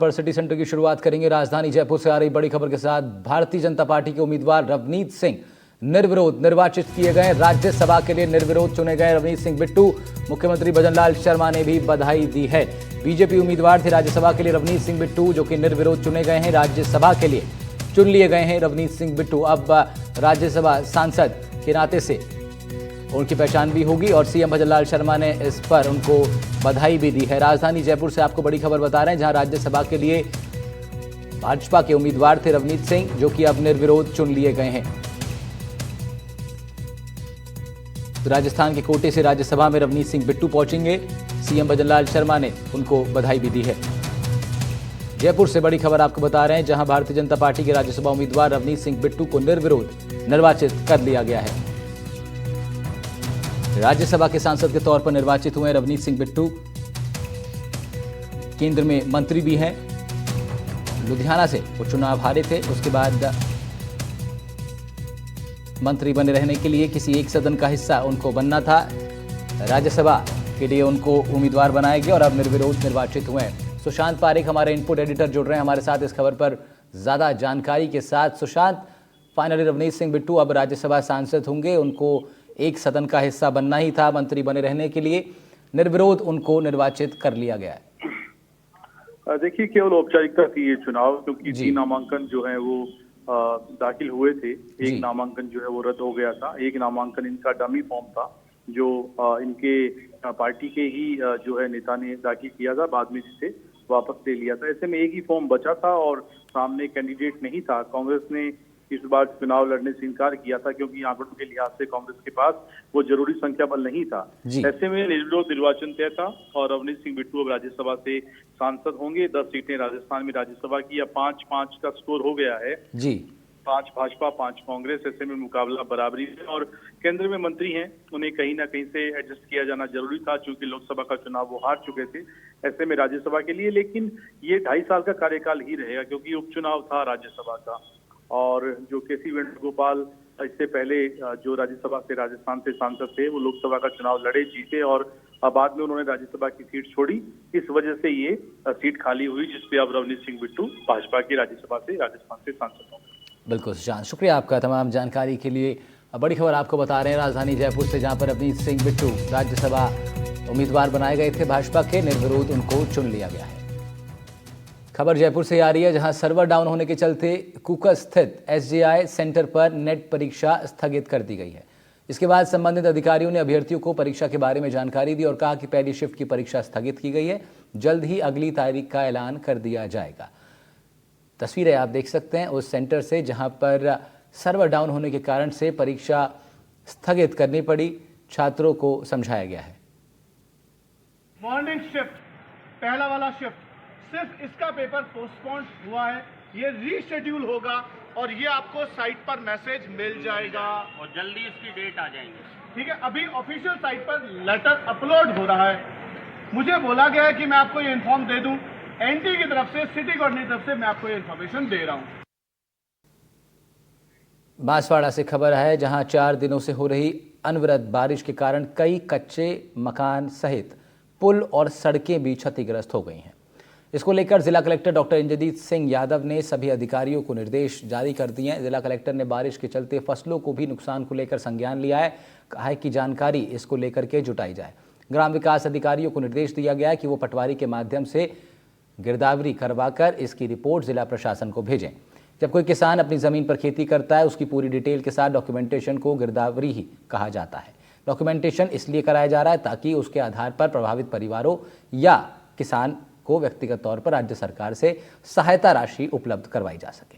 पर city centre की शुरुआत करेंगे। राजधानी जयपुर से आ रही बड़ी खबर के साथ भारतीय जनता पार्टी के उम्मीदवार रवनीत सिंह निर्विरोध निर्वाचित किए गए। राज्यसभा के लिए निर्विरोध चुने गए रवनीत सिंह बिट्टू। मुख्यमंत्री भजनलाल शर्मा ने भी बधाई दी है। बीजेपी उम्मीदवार थे राज्यसभा के लिए रवनीत सिंह बिट्टू, जो कि निर्विरोध चुने गए हैं। राज्यसभा के लिए चुन लिए गए हैं रवनीत सिंह बिट्टू। अब राज्यसभा सांसद के नाते से उनकी पहचान भी होगी और सीएम भजनलाल शर्मा ने इस पर उनको बधाई भी दी है। राजधानी जयपुर से आपको बड़ी खबर बता रहे हैं, जहां राज्यसभा के लिए भाजपा के उम्मीदवार थे रवनीत सिंह, जो कि अब निर्विरोध चुन लिए गए हैं। राजस्थान के कोटे से राज्यसभा में रवनीत सिंह बिट्टू पहुंचेंगे। सीएम भजनलाल शर्मा ने उनको बधाई भी दी है। जयपुर से बड़ी खबर आपको बता रहे हैं, जहां भारतीय जनता पार्टी के राज्यसभा उम्मीदवार रवनीत सिंह बिट्टू को निर्विरोध निर्वाचित कर लिया गया है। राज्यसभा के सांसद के तौर पर निर्वाचित हुए रवनीत सिंह बिट्टू। केंद्र में मंत्री भी हैं। लुधियाना से वो चुनाव हारे थे, उसके बाद मंत्री बने रहने के लिए किसी एक सदन का हिस्सा उनको बनना था। राज्यसभा के लिए उनको उम्मीदवार बनाया गया और अब निर्विरोध निर्वाचित हुए। सुशांत पारेख हमारे इनपुट एडिटर जुड़ रहे हैं हमारे साथ इस खबर पर ज्यादा जानकारी के साथ। सुशांत, फाइनली रवनीत सिंह बिट्टू अब राज्यसभा सांसद होंगे। उनको एक सदन का हिस्सा बनना ही था मंत्री बने रहने के लिए, निर्विरोध उनको निर्वाचित कर लिया गया है। देखिए, केवल औपचारिकता थी ये चुनाव, क्योंकि 3 नामांकन जो है वो दाखिल हुए थे। एक नामांकन जो है वो रद्द हो गया था। एक नामांकन इनका डमी फॉर्म था, जो इनके पार्टी के ही जो है नेता ने दाखिल किया था, बाद में जिसे वापस ले लिया था। ऐसे में एक ही फॉर्म बचा था और सामने कैंडिडेट नहीं था। कांग्रेस ने इस बार चुनाव लड़ने से इनकार किया था, क्योंकि आंकड़ों के लिहाज से कांग्रेस के पास वो जरूरी संख्या बल नहीं था। ऐसे में निर्विरोध निर्वाचन तय था और रवनीत सिंह बिट्टू अब राज्यसभा से सांसद होंगे। 10 सीटें राजस्थान में राज्यसभा की, या 5-5 का स्कोर हो गया है जी। 5 भाजपा 5 कांग्रेस। ऐसे में मुकाबला बराबरी है और केंद्र में मंत्री हैं, उन्हें कहीं ना कहीं से एडजस्ट किया जाना जरूरी था, क्योंकि लोकसभा का चुनाव वो हार चुके थे। ऐसे में राज्यसभा के लिए, लेकिन ये 2.5 साल का कार्यकाल ही रहेगा, क्योंकि उपचुनाव था राज्यसभा का। और जो केसी वेणुगोपाल इससे पहले जो राज्यसभा से राजस्थान से सांसद थे, वो लोकसभा का चुनाव लड़े, जीते और बाद में उन्होंने राज्यसभा की सीट छोड़ी। इस वजह से ये सीट खाली हुई, जिसपे अब रवनीत सिंह बिट्टू भाजपा की राज्यसभा से राजस्थान से सांसद होंगे। बिल्कुल सुशांत, शुक्रिया आपका तमाम जानकारी के लिए। बड़ी खबर आपको बता रहे हैं राजधानी जयपुर से, जहां पर रवनीत सिंह बिट्टू राज्यसभा उम्मीदवार बनाए गए थे भाजपा के, निर्विरोध उनको चुन लिया गया है। खबर जयपुर से आ रही है, जहां सर्वर डाउन होने के चलते कुका स्थित एसजीआई सेंटर पर नेट परीक्षा स्थगित कर दी गई है। इसके बाद संबंधित अधिकारियों ने अभ्यर्थियों को परीक्षा के बारे में जानकारी दी और कहा कि पहली शिफ्ट की परीक्षा स्थगित की गई है, जल्द ही अगली तारीख का ऐलान कर दिया जाएगा। तस्वीरें आप देख सकते हैं उस सेंटर से, जहां पर सर्वर डाउन होने के कारण से परीक्षा स्थगित करनी पड़ी। छात्रों को समझाया गया है। मॉर्निंग शिफ्ट, पहला वाला शिफ्ट, सिर्फ इसका पेपर पोस्टपोन हुआ है। ये रीशेड्यूल होगा और ये आपको साइट पर मैसेज मिल जाएगा और जल्दी इसकी डेट आ जाएंगे। ठीक है, अभी ऑफिशियल साइट पर लेटर अपलोड हो रहा है। मुझे बोला गया है कि मैं आपको ये इन्फॉर्म दे दूं। एनटी की तरफ से, सिटी गवर्नमेंट की तरफ से मैं आपको ये इन्फॉर्मेशन दे रहा हूं। बांसवाड़ा से खबर है, जहां 4 दिनों से हो रही अनवरत बारिश के कारण कई कच्चे मकान सहित पुल और सड़कें भी क्षतिग्रस्त हो गई हैं। इसको लेकर जिला कलेक्टर डॉक्टर इंद्रजीत सिंह यादव ने सभी अधिकारियों को निर्देश जारी कर दिए हैं। जिला कलेक्टर ने बारिश के चलते फसलों को भी नुकसान को लेकर संज्ञान लिया है। कहा है कि जानकारी इसको लेकर के जुटाई जाए। ग्राम विकास अधिकारियों को निर्देश दिया गया है कि वो पटवारी के माध्यम से गिरदावरी करवाकर इसकी रिपोर्ट जिला प्रशासन को भेजें। जब कोई किसान अपनी ज़मीन पर खेती करता है, उसकी पूरी डिटेल के साथ डॉक्यूमेंटेशन को गिरदावरी ही कहा जाता है। डॉक्यूमेंटेशन इसलिए कराया जा रहा है ताकि उसके आधार पर प्रभावित परिवारों या किसान को व्यक्तिगत तौर पर राज्य सरकार से सहायता राशि उपलब्ध करवाई जा सके।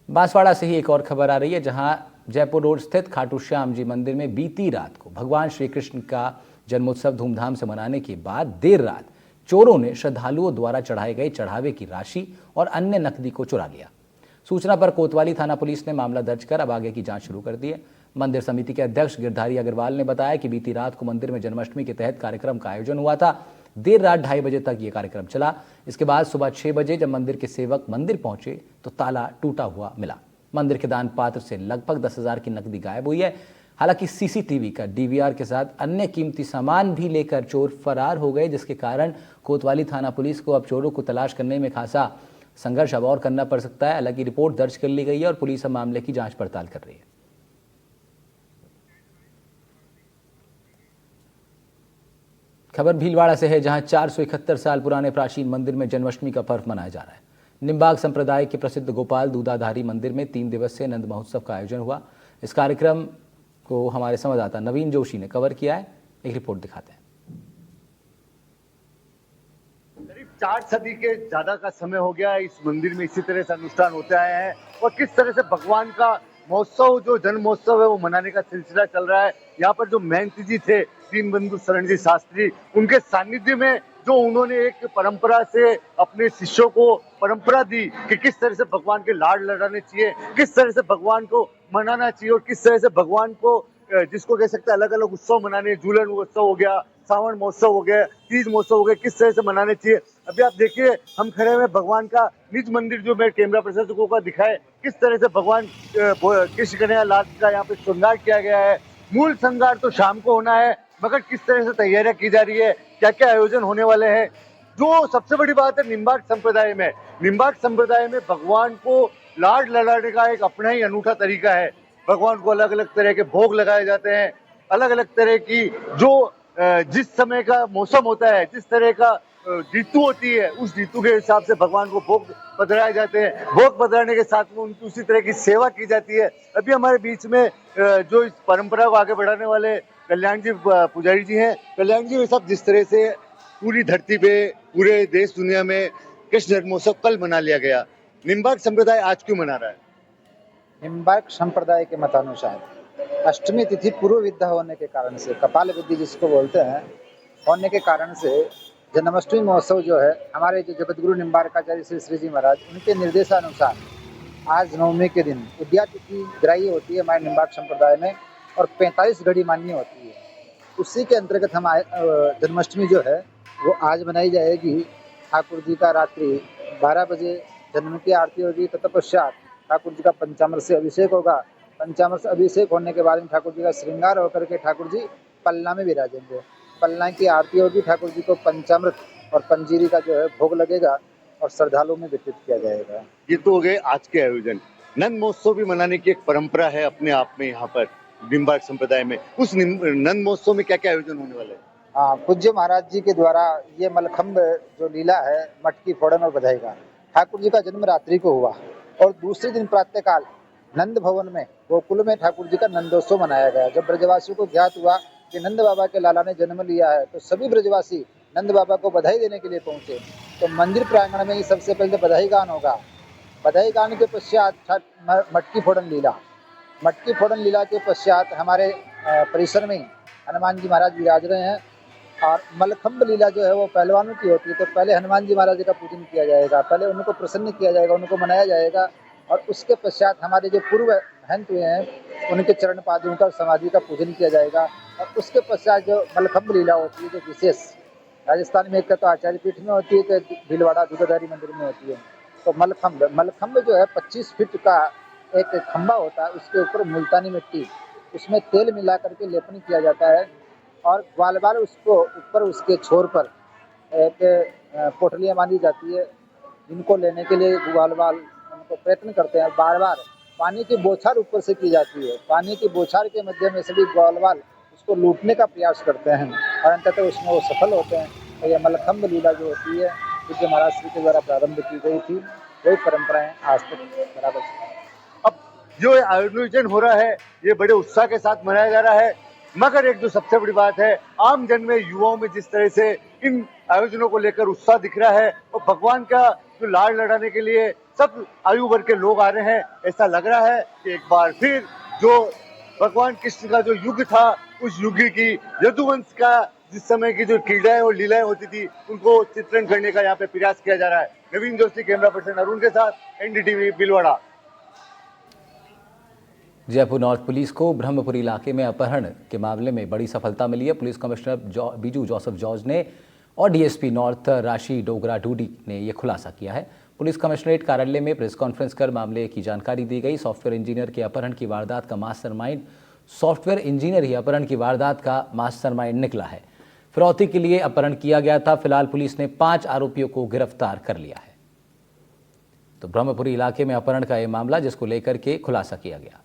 बांसवाड़ा से ही एक और खबर आ रही है, जहां जयपुर रोड स्थित खाटू श्याम जी मंदिर में बीती रात को भगवान श्री कृष्ण का जन्मोत्सव धूमधाम से मनाने के बाद देर रात चोरों ने श्रद्धालुओं द्वारा चढ़ाए गए चढ़ावे की राशि और अन्य नकदी को चुरा लिया। सूचना पर कोतवाली थाना पुलिस ने मामला दर्ज कर अब आगे की जांच शुरू कर दी है। मंदिर समिति के अध्यक्ष गिरधारी अग्रवाल ने बताया कि बीती रात को मंदिर में जन्माष्टमी के तहत कार्यक्रम का आयोजन हुआ था। देर रात 2:30 बजे तक ये कार्यक्रम चला। इसके बाद सुबह 6 बजे जब मंदिर के सेवक मंदिर पहुंचे तो ताला टूटा हुआ मिला। मंदिर के दान पात्र से लगभग 10,000 की नकदी गायब हुई है। हालांकि सीसीटीवी का डीवीआर के साथ अन्य कीमती सामान भी लेकर चोर फरार हो गए, जिसके कारण कोतवाली थाना पुलिस को अब चोरों को तलाश करने में खासा संघर्ष अब और करना पड़ सकता है। हालांकि रिपोर्ट दर्ज कर ली गई है और पुलिस अब मामले की जांच पड़ताल कर रही है। खबर भीलवाड़ा से है, जहां 471 साल पुराने प्राचीन मंदिर में जन्माष्टमी का पर्व मनाया जा रहा है। निम्बार्क संप्रदाय के प्रसिद्ध गोपाल दूधाधारी मंदिर में 3 दिवसीय नंद महोत्सव का आयोजन हुआ। इस कार्यक्रम को हमारे संवाददाता नवीन जोशी ने कवर किया है। एक रिपोर्ट दिखाते हैं। करीब 4 सदी के ज्यादा का समय हो गया इस मंदिर में इसी तरह से अनुष्ठान होते आए हैं और किस तरह से भगवान का महोत्सव जो जन्म महोत्सव है वो मनाने का सिलसिला चल रहा है। यहाँ पर जो महंत जी थे दीनबंधु शरण जी शास्त्री, उनके सानिध्य में जो उन्होंने एक परंपरा से अपने शिष्यों को परंपरा दी कि किस तरह से भगवान के लाड लड़ाने चाहिए, किस तरह से भगवान को मनाना चाहिए और किस तरह से भगवान को जिसको कह सकते हैं अलग अलग उत्सव मनाने, झूलन उत्सव हो गया, सावन महोत्सव हो गया, तीज महोत्सव हो गया, किस तरह से मनाने चाहिए। अभी आप देखिए हम खड़े हैं भगवान का निज मंदिर जो मेरे कैमरा प्रशासकों का दिखाए, किस तरह से भगवान कृष्ण कन्हैया लाल का यहाँ पे श्रृंगार किया गया है। मूल श्रृंगार तो शाम को होना है, मगर किस तरह से तैयारियां की जा रही है, क्या क्या आयोजन होने वाले हैं। जो सबसे बड़ी बात है निम्बार्क संप्रदाय में भगवान को लाड लड़ाने का एक अपना ही अनूठा तरीका है। भगवान को अलग अलग तरह के भोग लगाए जाते हैं, अलग अलग तरह की जो जिस समय का मौसम होता है, जिस तरह का ऋतु होती है, उस ऋतु के हिसाब से भगवान को भोग पधराए जाते हैं। भोग पधराने के साथ में उनकी उसी तरह की सेवा की जाती है। अभी हमारे बीच में जो इस परंपरा को आगे बढ़ाने वाले कल्याण जी पुजारी जी हैं। कल्याण जी, वे सब जिस तरह से पूरी धरती पे पूरे देश दुनिया में कृष्ण जन्मोत्सव कल मना लिया गया, निम्बार्क संप्रदाय आज क्यों मना रहा है? निम्बार्क संप्रदाय के मतानुसार अष्टमी तिथि पूर्व विद्या होने के कारण से, कपाल विधि जिसको बोलते हैं, होने के कारण से जन्माष्टमी महोत्सव जो है हमारे जो जगतगुरु निम्बार्काचार्य श्री श्री जी महाराज, उनके निर्देशानुसार आज नवमी के दिन उद्या तिथि ग्राह्य होती है हमारे निम्बार्क संप्रदाय में और 45 घड़ी मान्य होती है। उसी के अंतर्गत हम जन्माष्टमी जो है वो आज मनाई जाएगी। ठाकुर जी का रात्रि 12 बजे जन्म की आरती होगी, तत्पश्चात ठाकुर जी का पंचामृत से अभिषेक होगा। पंचामृत से अभिषेक होने के बाद में ठाकुर जी का श्रृंगार होकर के ठाकुर जी पलना में विराजेंगे। पलना की आरती होगी, ठाकुर जी को पंचामृत और पंजीरी का जो है भोग लगेगा और श्रद्धालुओं में वितरित किया जाएगा। ये तो हो गए आज के आयोजन। नंद महोत्सव भी मनाने की एक परंपरा है अपने आप में यहाँ पर निम्बार्क संप्रदाय में। उस नंद महोत्सव में क्या क्या आयोजन होने वाले हैं? हाँ, पूज्य महाराज जी के द्वारा ये मलखम्ब जो लीला है, मटकी फोड़न और बधाई का, ठाकुर जी का जन्म रात्रि को हुआ और दूसरे दिन प्रातःकाल नंद भवन में गोकुल में ठाकुर जी का नंदोत्सव मनाया गया। जब ब्रजवासियों को ज्ञात हुआ कि नंद बाबा के लाला ने जन्म लिया है, तो सभी ब्रजवासी नंद बाबा को बधाई देने के लिए पहुंचे। तो मंदिर प्रांगण में ही सबसे पहले बधाई गान होगा। बधाई गान के पश्चात मटकी फोड़न लीला के पश्चात हमारे परिसर में हनुमान जी महाराज विराज रहे हैं। और मलखम्ब लीला जो है वो पहलवानों की होती है, तो पहले हनुमान जी महाराज का पूजन किया जाएगा, पहले उनको प्रसन्न किया जाएगा, उनको मनाया जाएगा और उसके पश्चात हमारे जो पूर्व महंत हुए हैं उनके चरण पादुकों का समाधि का पूजन किया जाएगा। और उसके पश्चात जो मलखम्ब लीला होती है, जो विशेष राजस्थान में एक तो आचार्य पीठ में होती है, तो भीलवाड़ा दूधाधारी मंदिर में होती है। तो मलखम्ब जो है 25 फीट का एक खम्बा होता है, उसके ऊपर मुल्तानी मिट्टी, उसमें तेल मिला करके लेपन किया जाता है और बार बार उसको ऊपर उसके छोर पर एक पोटलियाँ बांधी जाती है, जिनको लेने के लिए ग्वालवाल उनको प्रयत्न करते हैं। बार बार पानी की बौछार ऊपर से की जाती है, पानी की बौछार के मध्य में सभी ग्वालवाल उसको लूटने का प्रयास करते हैं और अंततः उसमें वो सफल होते हैं। तो ये मलखम्ब लीला जो होती है, पूज्य महाराज श्री के द्वारा प्रारंभ की गई थी, वही परंपराएं आज तक बराबर चलती हैं। अब जो आयोजन हो रहा है ये बड़े उत्साह के साथ मनाया जा रहा है, मगर एक जो सबसे बड़ी बात है, आम जन में, युवाओं में जिस तरह से इन आयोजनों को लेकर उत्साह दिख रहा है और भगवान का जो लाड लड़ाने के लिए सब आयु वर्ग के लोग आ रहे हैं, ऐसा लग रहा है कि एक बार फिर जो भगवान कृष्ण का जो युग था, उस युग की यदुवंश का जिस समय की जो क्रीड़ाएं और लीलाएं होती थी, उनको चित्रण करने का यहाँ पे प्रयास किया जा रहा है। नवीन जोशी, कैमरा पर्सन अरुण के साथ, NDTV Bhilwara. Jaipur north police को ब्रह्मपुरी इलाके में अपहरण के मामले में बड़ी सफलता मिली है। Police commissioner Biju Joseph George ने और DSP नॉर्थ राशि डोगरा डूडी ने यह खुलासा किया है। पुलिस कमिश्नरेट कार्यालय में प्रेस कॉन्फ्रेंस कर मामले की जानकारी दी गई। सॉफ्टवेयर इंजीनियर के अपहरण की वारदात का मास्टरमाइंड सॉफ्टवेयर इंजीनियर ही अपहरण की वारदात का मास्टरमाइंड निकला है। फिरौती के लिए अपहरण किया गया था। फिलहाल पुलिस ने 5 आरोपियों को गिरफ्तार कर लिया है। तो ब्रह्मपुरी इलाके में अपहरण का यह मामला, जिसको लेकर के खुलासा किया गया।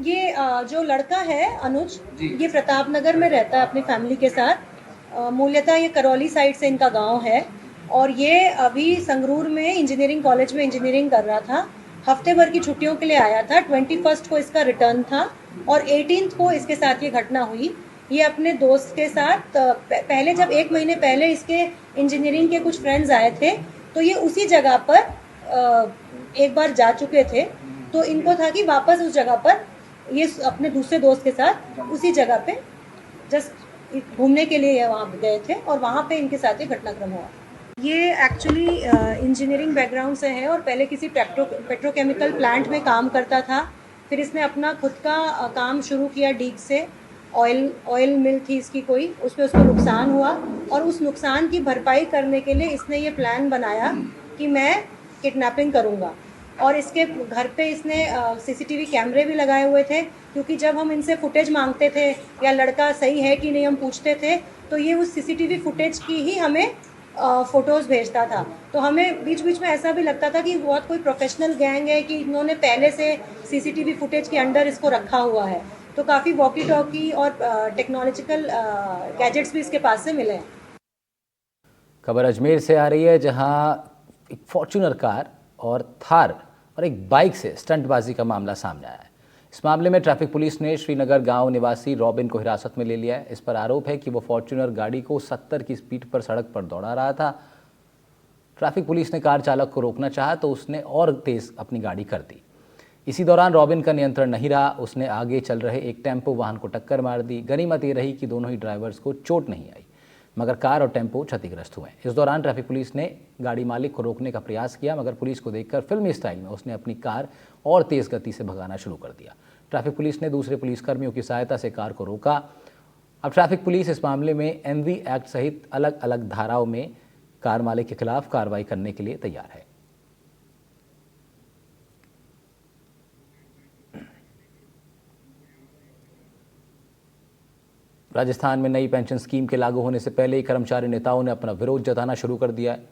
ये जो लड़का है अनुज, ये प्रताप नगर में रहता है अपनी फैमिली के साथ। मूल्यतः ये करौली साइड से इनका गांव है और ये अभी संगरूर में इंजीनियरिंग कॉलेज में इंजीनियरिंग कर रहा था। हफ्ते भर की छुट्टियों के लिए आया था। 21 को इसका रिटर्न था और 18 को इसके साथ ये घटना हुई। ये अपने दोस्त के साथ पहले, जब 1 महीने पहले इसके इंजीनियरिंग के कुछ फ्रेंड्स आए थे, तो ये उसी जगह पर एक बार जा चुके थे। तो इनको था कि वापस उस जगह पर ये अपने दूसरे दोस्त के साथ उसी जगह पे जस्ट घूमने के लिए वहाँ गए थे और वहाँ पे इनके साथ ये घटनाक्रम हुआ। ये एक्चुअली इंजीनियरिंग बैकग्राउंड से है और पहले किसी पेट्रोकेमिकल प्लांट में काम करता था। फिर इसने अपना खुद का काम शुरू किया डीग से। ऑयल मिल थी इसकी कोई, उसमें उसको नुकसान हुआ और उस नुकसान की भरपाई करने के लिए इसने ये प्लान बनाया कि मैं किडनैपिंग करूँगा। और इसके घर पे इसने सीसीटीवी कैमरे भी लगाए हुए थे, क्योंकि जब हम इनसे फुटेज मांगते थे या लड़का सही है कि नहीं हम पूछते थे, तो ये उस सीसीटीवी फुटेज की ही हमें फ़ोटोज़ भेजता था। तो हमें बीच बीच में ऐसा भी लगता था कि बहुत कोई प्रोफेशनल गैंग है कि इन्होंने पहले से सीसीटीवी फुटेज के अंडर इसको रखा हुआ है। तो काफ़ी वॉकी टॉकी और टेक्नोलॉजिकल गैजेट्स भी इसके पास से मिले हैं। खबर अजमेर से आ रही है, जहां एक फॉर्च्यूनर कार और थार और एक बाइक से स्टंटबाजी का मामला सामने आया है। इस मामले में ट्रैफिक पुलिस ने श्रीनगर गांव निवासी रॉबिन को हिरासत में ले लिया है। इस पर आरोप है कि वो फॉर्च्यूनर गाड़ी को 70 की स्पीड पर सड़क पर दौड़ा रहा था। ट्रैफिक पुलिस ने कार चालक को रोकना चाहा तो उसने और तेज अपनी गाड़ी कर दी। इसी दौरान रॉबिन का नियंत्रण नहीं रहा, उसने आगे चल रहे एक टेम्पो वाहन को टक्कर मार दी। गनीमत ये रही कि दोनों ही ड्राइवर्स को चोट नहीं आई, मगर कार और टेम्पो क्षतिग्रस्त हुए। इस दौरान ट्रैफिक पुलिस ने गाड़ी मालिक को रोकने का प्रयास किया, मगर पुलिस को देखकर फिल्मी स्टाइल में उसने अपनी कार और तेज गति से भगाना शुरू कर दिया। ट्रैफिक पुलिस ने दूसरे पुलिसकर्मियों की सहायता से कार को रोका। अब ट्रैफिक पुलिस इस मामले में MV एक्ट सहित अलग अलग धाराओं में कार मालिक के खिलाफ कार्रवाई करने के लिए तैयार है। राजस्थान में नई पेंशन स्कीम के लागू होने से पहले ही कर्मचारी नेताओं ने अपना विरोध जताना शुरू कर दिया है।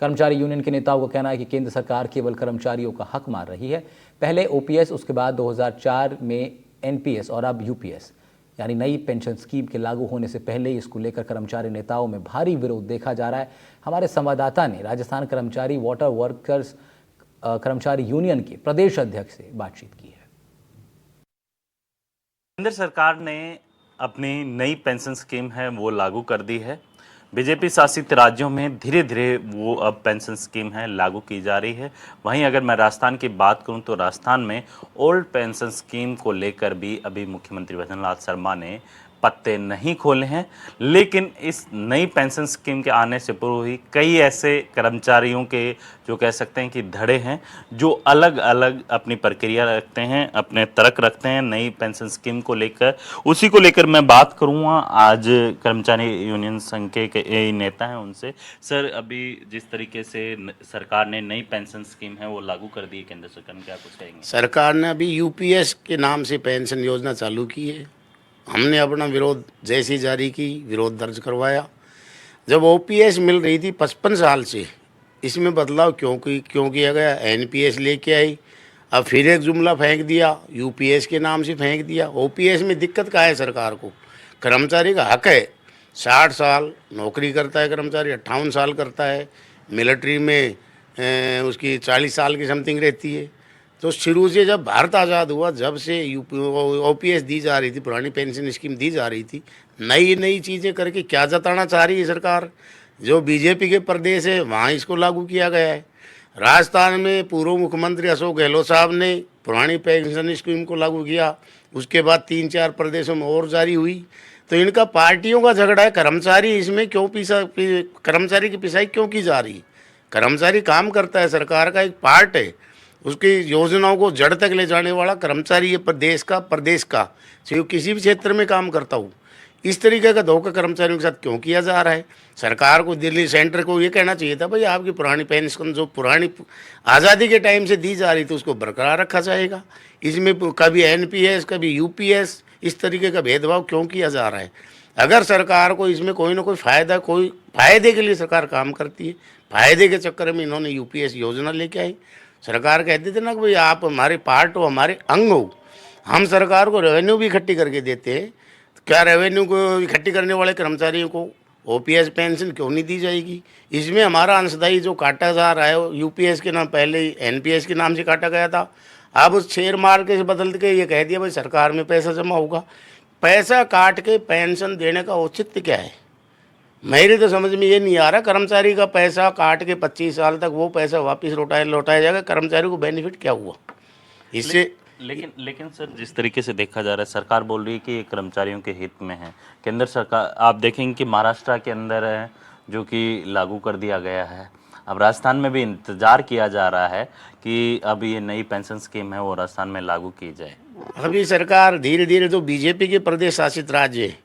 कर्मचारी यूनियन के नेताओं का कहना है कि केंद्र सरकार केवल कर्मचारियों का हक मार रही है। पहले OPS, उसके बाद 2004 में NPS और अब UPS, यानी नई पेंशन स्कीम के लागू होने से पहले ही इसको लेकर कर्मचारी नेताओं में भारी विरोध देखा जा रहा है। हमारे संवाददाता ने राजस्थान कर्मचारी वाटर वर्कर्स कर्मचारी यूनियन के प्रदेश अध्यक्ष से बातचीत की है। केंद्र सरकार ने अपनी नई पेंशन स्कीम है वो लागू कर दी है। बीजेपी शासित राज्यों में धीरे धीरे वो अब पेंशन स्कीम है लागू की जा रही है। वहीं अगर मैं राजस्थान की बात करूं तो राजस्थान में ओल्ड पेंशन स्कीम को लेकर भी अभी मुख्यमंत्री भजनलाल शर्मा ने पत्ते नहीं खोले हैं, लेकिन इस नई पेंशन स्कीम के आने से पूर्व ही कई ऐसे कर्मचारियों के जो कह सकते हैं कि धड़े हैं, जो अलग अलग अपनी प्रक्रिया रखते हैं, अपने तर्क रखते हैं नई पेंशन स्कीम को लेकर। उसी को लेकर मैं बात करूँगा आज कर्मचारी यूनियन संघ के नेता हैं उनसे। सर, अभी जिस तरीके से सरकार ने नई पेंशन स्कीम है वो लागू कर दी है केंद्र सरकार ने, क्या कुछ कहेंगे? सरकार ने अभी UPS के नाम से पेंशन योजना चालू की है। हमने अपना विरोध जैसी जारी की, विरोध दर्ज करवाया। जब OPS मिल रही थी 55 साल से, इसमें बदलाव क्यों किया गया? NPS लेके आई, अब फिर एक जुमला फेंक दिया, UPS के नाम से फेंक दिया। OPS में दिक्कत क्या है? सरकार को कर्मचारी का हक है, 60 साल नौकरी करता है कर्मचारी, 58 साल करता है, मिलिट्री में उसकी 40 साल की समथिंग रहती है। तो शुरू से जब भारत आज़ाद हुआ, जब से OPS दी जा रही थी, पुरानी पेंशन स्कीम दी जा रही थी, नई चीज़ें करके क्या जताना चाह रही है सरकार? जो BJP के प्रदेश है वहाँ इसको लागू किया गया है। राजस्थान में पूर्व मुख्यमंत्री अशोक गहलोत साहब ने पुरानी पेंशन स्कीम को लागू किया, उसके बाद 3-4 प्रदेशों में और जारी हुई। तो इनका पार्टियों का झगड़ा है। कर्मचारी इसमें क्यों कर्मचारी की पिसाई क्यों की जा रही? कर्मचारी काम करता है, सरकार का एक पार्ट है, उसकी योजनाओं को जड़ तक ले जाने वाला कर्मचारी ये प्रदेश का चाहे किसी भी क्षेत्र में काम करता हूँ, इस तरीके का धोखा कर्मचारियों के साथ क्यों किया जा रहा है? सरकार को, दिल्ली सेंटर को ये कहना चाहिए था भाई आपकी पुरानी पेंशन जो पुरानी आज़ादी के टाइम से दी जा रही थी उसको बरकरार रखा जाएगा। इसमें कभी एनपीएस कभी यूपीएस इस तरीके का भेदभाव क्यों किया जा रहा है? अगर सरकार को इसमें कोई ना कोई फ़ायदे के लिए सरकार काम करती है, फ़ायदे के चक्कर में इन्होंने यूपीएस योजना लेके आई। सरकार कहती थी ना कि भाई आप हमारे पार्ट हो, हमारे अंग हो। हम सरकार को रेवेन्यू भी इकट्ठी करके देते हैं, तो क्या रेवेन्यू को इकट्ठी करने वाले कर्मचारियों को ओपीएस पेंशन क्यों नहीं दी जाएगी? इसमें हमारा अंशदायी जो काटा जा रहा है यूपीएस के नाम, पहले एनपीएस के नाम से काटा गया था, अब उस शेयर मार्केट से बदल के ये कह दिया भाई सरकार में पैसा जमा होगा। पैसा काट के पेंशन देने का औचित्य क्या है? मेरे तो समझ में ये नहीं आ रहा। कर्मचारी का पैसा काट के 25 साल तक वो पैसा वापस लौटाया जाएगा, कर्मचारी को बेनिफिट क्या हुआ इससे? लेकिन सर, जिस तरीके से देखा जा रहा है, सरकार बोल रही है कि ये कर्मचारियों के हित में है। केंद्र सरकार, आप देखेंगे कि महाराष्ट्र के अंदर है जो कि लागू कर दिया गया है। अब राजस्थान में भी इंतजार किया जा रहा है कि अब ये नई पेंशन स्कीम है वो राजस्थान में लागू की जाए। अभी सरकार धीरे धीरे जो बीजेपी के प्रदेश शासित राज्य है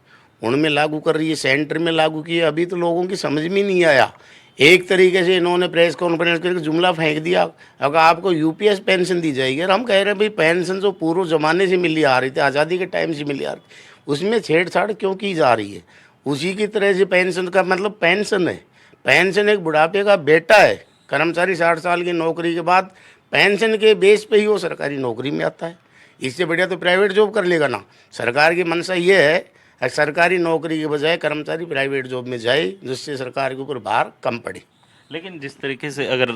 उनमें लागू कर रही है, सेंटर में लागू की है। अभी तो लोगों की समझ में नहीं आया। एक तरीके से इन्होंने प्रेस कॉन्फ्रेंस करके जुमला फेंक दिया, अगर आपको यूपीएस पेंशन दी जाएगी। और हम कह रहे हैं भाई पेंशन जो पूर्व जमाने से मिली आ रही थी, आज़ादी के टाइम से मिली आ रही थी, उसमें छेड़छाड़ क्यों की जा रही है? उसी की तरह से पेंशन का मतलब पेंशन है। पेंशन एक बुढ़ापे का बेटा है। कर्मचारी 60 साल की नौकरी के बाद पेंशन के बेस पे ही वो सरकारी नौकरी में आता है। इससे बढ़िया तो प्राइवेट जॉब कर लेगा ना। सरकार की मंशा ये है सरकारी नौकरी के बजाय कर्मचारी प्राइवेट जॉब में जाए, जिससे सरकार के ऊपर भार कम पड़े। लेकिन जिस तरीके से अगर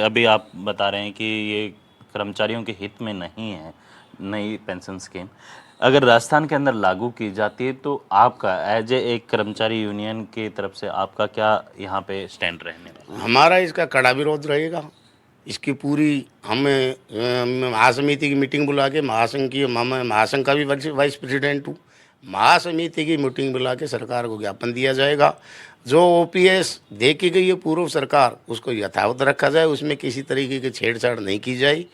अभी आप बता रहे हैं कि ये कर्मचारियों के हित में नहीं है नई पेंशन स्कीम, अगर राजस्थान के अंदर लागू की जाती है तो आपका एज एक कर्मचारी यूनियन की तरफ से आपका क्या यहाँ पे स्टैंड रहने वाला? हमारा इसका कड़ा विरोध रहेगा। इसकी पूरी हम महासमिति की मीटिंग बुला के, महासंघ का भी वाइस प्रेसिडेंट हूँ, महासमिति की मीटिंग बुला के सरकार को ज्ञापन दिया जाएगा। जो ओपीएस दे की गई है पूर्व सरकार, उसको यथावत रखा जाए, उसमें किसी तरीके की छेड़छाड़ नहीं की जाए।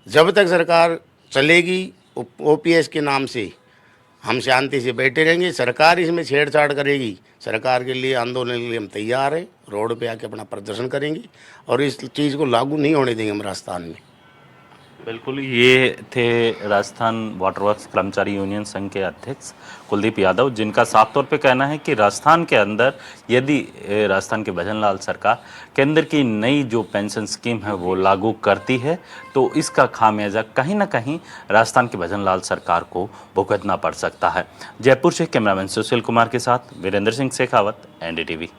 जब तक सरकार चलेगी ओपीएस के नाम से हम शांति से बैठे रहेंगे। सरकार इसमें छेड़छाड़ करेगी, सरकार के लिए आंदोलन के लिए हम तैयार हैं, रोड पे आके अपना प्रदर्शन करेंगे और इस चीज़ को लागू नहीं होने देंगे हम राजस्थान में। बिल्कुल, ये थे राजस्थान वाटर वर्क्स कर्मचारी यूनियन संघ के अध्यक्ष कुलदीप यादव, जिनका साफ तौर पे कहना है कि राजस्थान के अंदर यदि राजस्थान के भजनलाल सरकार केंद्र की नई जो पेंशन स्कीम है वो लागू करती है तो इसका खामियाजा कहीं ना कहीं राजस्थान के भजनलाल सरकार को भुगतना पड़ सकता है। जयपुर से कैमरामैन सुशील कुमार के साथ वीरेंद्र सिंह शेखावत, एनडीटीवी।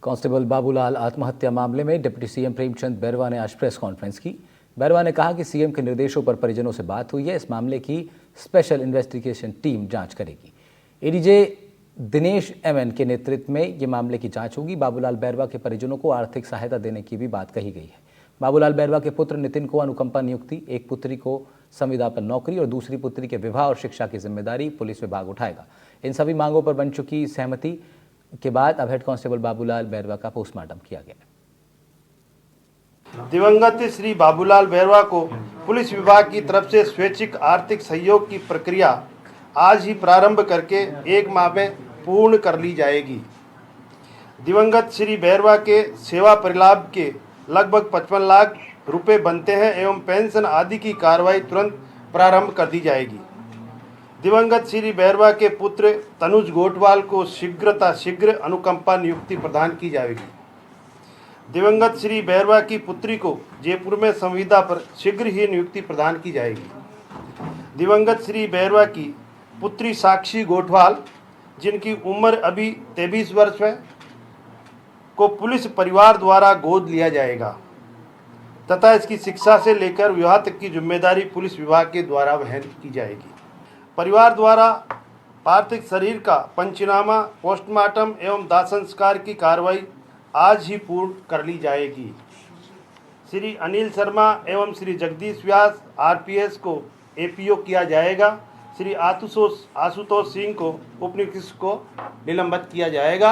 कांस्टेबल बाबूलाल आत्महत्या मामले में डिप्टी सीएम प्रेमचंद बैरवा ने आज प्रेस कॉन्फ्रेंस की। बैरवा ने कहा कि सीएम के निर्देशों पर परिजनों से बात हुई है। इस मामले की स्पेशल इन्वेस्टिगेशन टीम जांच करेगी। एडीजे दिनेश एमएन के नेतृत्व में ये मामले की जांच होगी। बाबूलाल बैरवा के परिजनों को आर्थिक सहायता देने की भी बात कही गई है। बाबूलाल बैरवा के पुत्र नितिन को अनुकंपा नियुक्ति, एक पुत्री को संविदा पर नौकरी और दूसरी पुत्री के विवाह और शिक्षा की जिम्मेदारी पुलिस विभाग उठाएगा। इन सभी मांगों पर बन चुकी सहमति के बाद अब हेड कांस्टेबल बाबूलाल बैरवा का पोस्टमार्टम किया गया। दिवंगत श्री बाबूलाल बैरवा को पुलिस विभाग की तरफ से स्वैच्छिक आर्थिक सहयोग की प्रक्रिया आज ही प्रारंभ करके 1 माह में पूर्ण कर ली जाएगी। दिवंगत श्री बैरवा के सेवा परिलाभ के लगभग 55 लाख रुपए बनते हैं एवं पेंशन आदि की कार्रवाई तुरंत प्रारंभ कर दी जाएगी। दिवंगत श्री बैरवा के पुत्र तनुज गोटवाल को शीघ्र अनुकंपा नियुक्ति प्रदान की जाएगी। दिवंगत श्री बैरवा की पुत्री को जयपुर में संविदा पर शीघ्र ही नियुक्ति प्रदान की जाएगी। दिवंगत श्री बैरवा की पुत्री साक्षी गोटवाल, जिनकी उम्र अभी 23 वर्ष है, को पुलिस परिवार द्वारा गोद लिया जाएगा तथा इसकी शिक्षा से लेकर विवाह तक की जिम्मेदारी पुलिस विभाग के द्वारा वहन की जाएगी। परिवार द्वारा पार्थिव शरीर का पंचनामा, पोस्टमार्टम एवं दाह संस्कार की कार्रवाई आज ही पूर्ण कर ली जाएगी। श्री अनिल शर्मा एवं श्री जगदीश व्यास आरपीएस को एपीओ किया जाएगा। श्री आशुतोष सिंह को उपनिरीक्षक को निलंबित किया जाएगा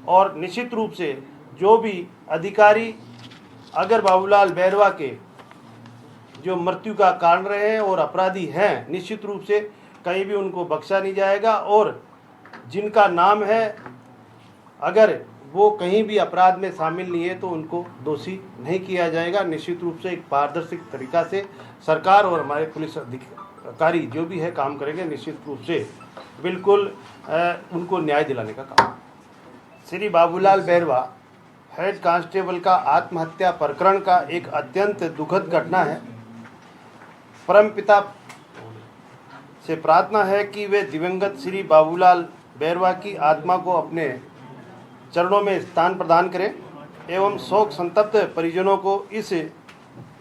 और निश्चित रूप से जो भी अधिकारी अगर बाबूलाल बैरवा के जो मृत्यु का कारण रहे हैं और अपराधी हैं, निश्चित रूप से कहीं भी उनको बख्शा नहीं जाएगा और जिनका नाम है अगर वो कहीं भी अपराध में शामिल नहीं है तो उनको दोषी नहीं किया जाएगा। निश्चित रूप से एक पारदर्शी तरीका से सरकार और हमारे पुलिस अधिकारी जो भी है काम करेंगे, निश्चित रूप से बिल्कुल उनको न्याय दिलाने का काम। श्री बाबूलाल बैरवा हेड कांस्टेबल का आत्महत्या प्रकरण का एक अत्यंत दुखद घटना है। परमपिता से प्रार्थना है कि वे दिवंगत श्री बाबूलाल बैरवा की आत्मा को अपने चरणों में स्थान प्रदान करें एवं शोक संतप्त परिजनों को इस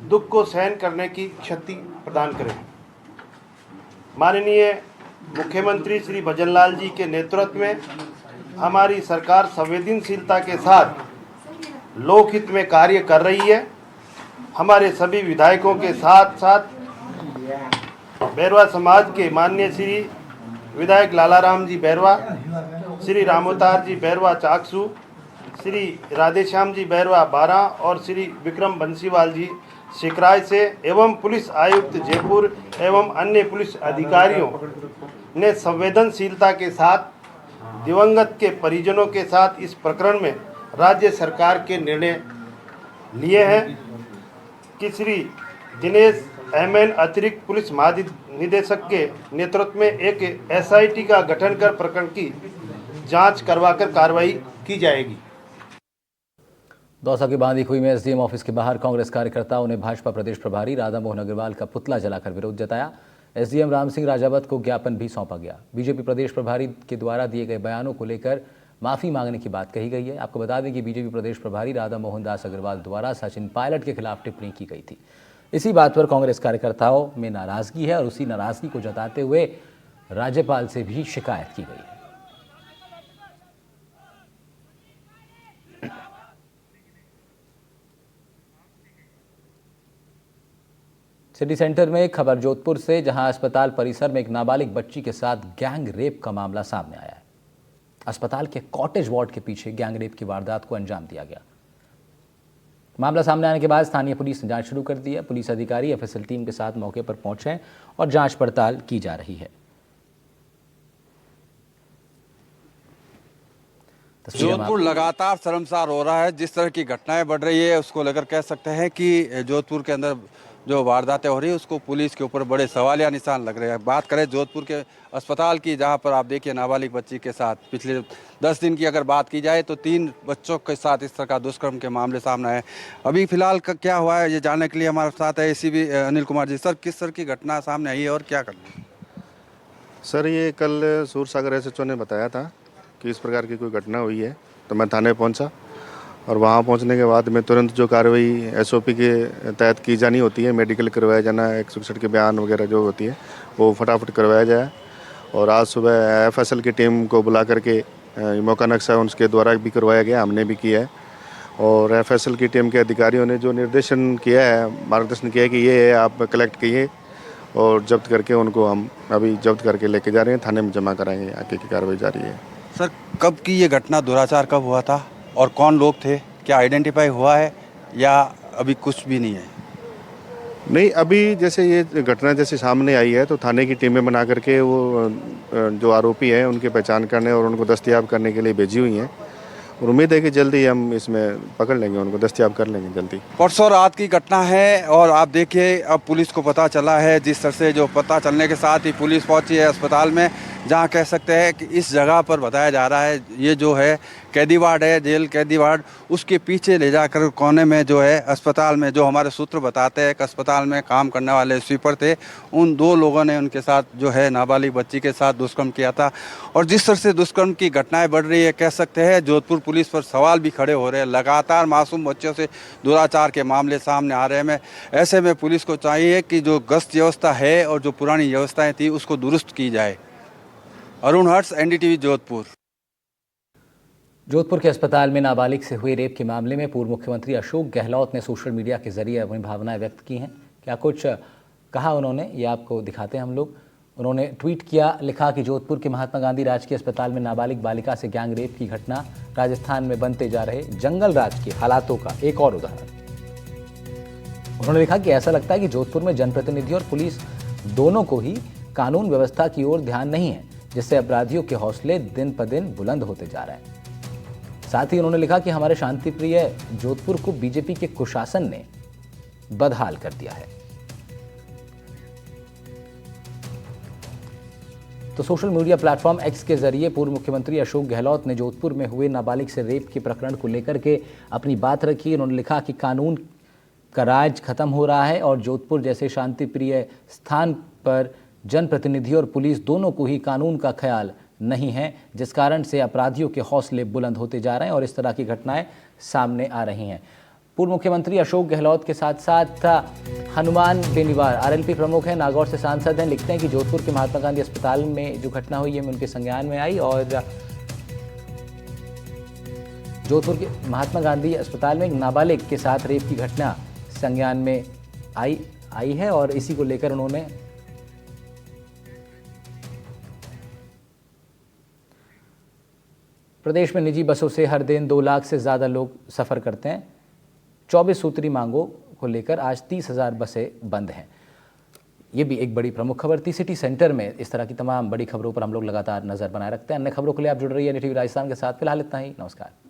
दुख को सहन करने की शक्ति प्रदान करें। माननीय मुख्यमंत्री श्री भजनलाल जी के नेतृत्व में हमारी सरकार संवेदनशीलता के साथ लोकहित में कार्य कर रही है। हमारे सभी विधायकों के साथ साथ बैरवा समाज के माननीय श्री विधायक लालाराम जी बैरवा, श्री रामोतार जी बैरवा चाकसू, श्री राधेश्याम जी बैरवा बारा और श्री विक्रम बंसीवाल जी सिकराय से एवं पुलिस आयुक्त जयपुर एवं अन्य पुलिस अधिकारियों ने संवेदनशीलता के साथ दिवंगत के परिजनों के साथ इस प्रकरण में राज्य सरकार के निर्णय लिए हैं कि श्री दिनेश एमएन अतिरिक्त पुलिस महानिदेशक के नेतृत्व में एक एसआईटी का गठन कर प्रकरण की जांच करवाकर कार्रवाई की जाएगी। दौसा के बांदी खुई में एसडीएम ऑफिस के बाहर कांग्रेस कार्यकर्ताओं ने भाजपा प्रदेश प्रभारी राधा मोहन अग्रवाल का पुतला जलाकर विरोध जताया। एसडीएम राम सिंह राजावत को ज्ञापन भी सौंपा गया। बीजेपी प्रदेश प्रभारी के द्वारा दिए गए बयानों को लेकर माफी मांगने की बात कही गई है। आपको बता दें कि बीजेपी प्रदेश प्रभारी राधा मोहन दास अग्रवाल द्वारा सचिन पायलट के खिलाफ टिप्पणी की गई थी। इसी बात पर कांग्रेस कार्यकर्ताओं में नाराजगी है और उसी नाराजगी को जताते हुए राज्यपाल से भी शिकायत की गई है। सिटी सेंटर में खबर जोधपुर से, जहां अस्पताल परिसर में एक नाबालिग बच्ची के साथ गैंग रेप का मामला सामने आया है। अस्पताल के कॉटेज वार्ड के पीछे गैंग रेप की वारदात को अंजाम दिया गया। मामला सामने आने के बाद स्थानीय पुलिस ने जांच शुरू कर दी है। पुलिस अधिकारी एफएसएल टीम के साथ मौके पर पहुंचे हैं और जांच पड़ताल की जा रही है। जोधपुर लगातार शर्मसार हो रहा है। जिस तरह की घटनाएं बढ़ रही है उसको लेकर कह सकते हैं कि जोधपुर के अंदर जो वारदातें हो रही है उसको पुलिस के ऊपर बड़े सवालिया निशान लग रहे हैं। बात करें जोधपुर के अस्पताल की, जहां पर आप देखिए नाबालिग बच्ची के साथ पिछले 10 दिन की अगर बात की जाए तो 3 बच्चों के साथ इस तरह का दुष्कर्म के मामले सामने आए। अभी फिलहाल क्या हुआ है ये जानने के लिए हमारे साथ है एसीपी अनिल कुमार जी। सर, किस तरह की घटना सामने आई है और क्या करना है? सर, ये कल सूरसागर एसएचओ ने बताया था कि इस प्रकार की कोई घटना हुई है, तो मैं थाने पहुंचा और वहां पहुंचने के बाद में तुरंत जो कार्रवाई एसओपी के तहत की जानी होती है, मेडिकल करवाया जाना, 161 के बयान वगैरह जो होती है वो फटाफट करवाया जाए। और आज सुबह एफएसएल की टीम को बुला करके मौका नक्शा उनके द्वारा भी करवाया गया, हमने भी किया है। और एफएसएल की टीम के अधिकारियों ने जो निर्देशन किया है, मार्गदर्शन किया है कि ये आप कलेक्ट कीजिए और जब्त करके उनको हम अभी जब्त करके लेके जा रहे हैं, थाने में जमा कराएंगे। आगे की कार्रवाई जारी है। सर, कब की ये घटना, दुराचार कब हुआ था और कौन लोग थे? क्या आइडेंटिफाई हुआ है या अभी कुछ भी नहीं है? नहीं, अभी जैसे ये घटना जैसे सामने आई है तो थाने की टीमें बना करके वो जो आरोपी हैं उनकी पहचान करने और उनको दस्तयाब करने के लिए भेजी हुई हैं और उम्मीद है कि जल्दी हम इसमें पकड़ लेंगे, उनको दस्तयाब कर लेंगे जल्दी। परसों रात की घटना है और आप देखिए अब पुलिस को पता चला है। जिस तरह से जो पता चलने के साथ ही पुलिस पहुंची है अस्पताल में, जहां कह सकते हैं कि इस जगह पर बताया जा रहा है ये जो है कैदी वार्ड है, जेल कैदी वार्ड, उसके पीछे ले जाकर कोने में जो है अस्पताल में, जो हमारे सूत्र बताते हैं कि अस्पताल में काम करने वाले स्वीपर थे, उन 2 लोगों ने उनके साथ जो है नाबालिग बच्ची के साथ दुष्कर्म किया था। और जिस तरह से दुष्कर्म की घटनाएं बढ़ रही है, कह सकते हैं जोधपुर पुलिस पर सवाल भी खड़े हो रहे हैं। लगातार मासूम बच्चों से दुराचार के मामले सामने आ रहे हैं। ऐसे में पुलिस को चाहिए कि जो गश्त व्यवस्था है और जो पुरानी व्यवस्थाएं थी उसको दुरुस्त की जाए। अरुण हर्ष, एनडीटीवी जोधपुर। जोधपुर के अस्पताल में नाबालिग से हुए रेप के मामले में पूर्व मुख्यमंत्री अशोक गहलोत ने सोशल मीडिया के जरिए अपनी भावनाएं व्यक्त की हैं। क्या कुछ कहा उन्होंने, ये आपको दिखाते हैं हम लोग। उन्होंने ट्वीट किया, लिखा कि जोधपुर के महात्मा गांधी राजकीय अस्पताल में नाबालिग बालिका से गैंग रेप की घटना राजस्थान में बनते जा रहे जंगल राज के हालातों का एक और उदाहरण। उन्होंने लिखा कि ऐसा लगता है कि जोधपुर में जनप्रतिनिधि और पुलिस दोनों को ही कानून व्यवस्था की ओर ध्यान नहीं है, जिससे अपराधियों के हौसले दिन ब दिन बुलंद होते जा रहे हैं। साथ ही उन्होंने लिखा कि हमारे शांतिप्रिय जोधपुर को बीजेपी के कुशासन ने बदहाल कर दिया है। तो सोशल मीडिया प्लेटफॉर्म एक्स के जरिए पूर्व मुख्यमंत्री अशोक गहलोत ने जोधपुर में हुए नाबालिग से रेप के प्रकरण को लेकर के अपनी बात रखी। उन्होंने लिखा कि कानून का राज खत्म हो रहा है और जोधपुर जैसे शांतिप्रिय स्थान पर जनप्रतिनिधि और पुलिस दोनों को ही कानून का ख्याल नहीं है, जिस कारण से अपराधियों के हौसले बुलंद होते जा रहे हैं और इस तरह की घटनाएं सामने आ रही हैं। पूर्व मुख्यमंत्री अशोक गहलोत के साथ साथ हनुमान बेनीवाल आरएलपी प्रमुख हैं, नागौर से सांसद हैं, लिखते हैं कि जोधपुर के महात्मा गांधी अस्पताल में जो घटना हुई है उनके संज्ञान में आई और जोधपुर के महात्मा गांधी अस्पताल में एक नाबालिग के साथ रेप की घटना संज्ञान में आई है और इसी को लेकर उन्होंने प्रदेश में निजी बसों से हर दिन 2 लाख से ज़्यादा लोग सफ़र करते हैं। 24 सूत्री मांगों को लेकर आज 30,000 बसें बंद हैं। ये भी एक बड़ी प्रमुख खबर थी। सिटी सेंटर में इस तरह की तमाम बड़ी खबरों पर हम लोग लगातार नज़र बनाए रखते हैं। अन्य खबरों के लिए आप जुड़ रही है NTV राजस्थान के साथ। फिलहाल इतना ही, नमस्कार।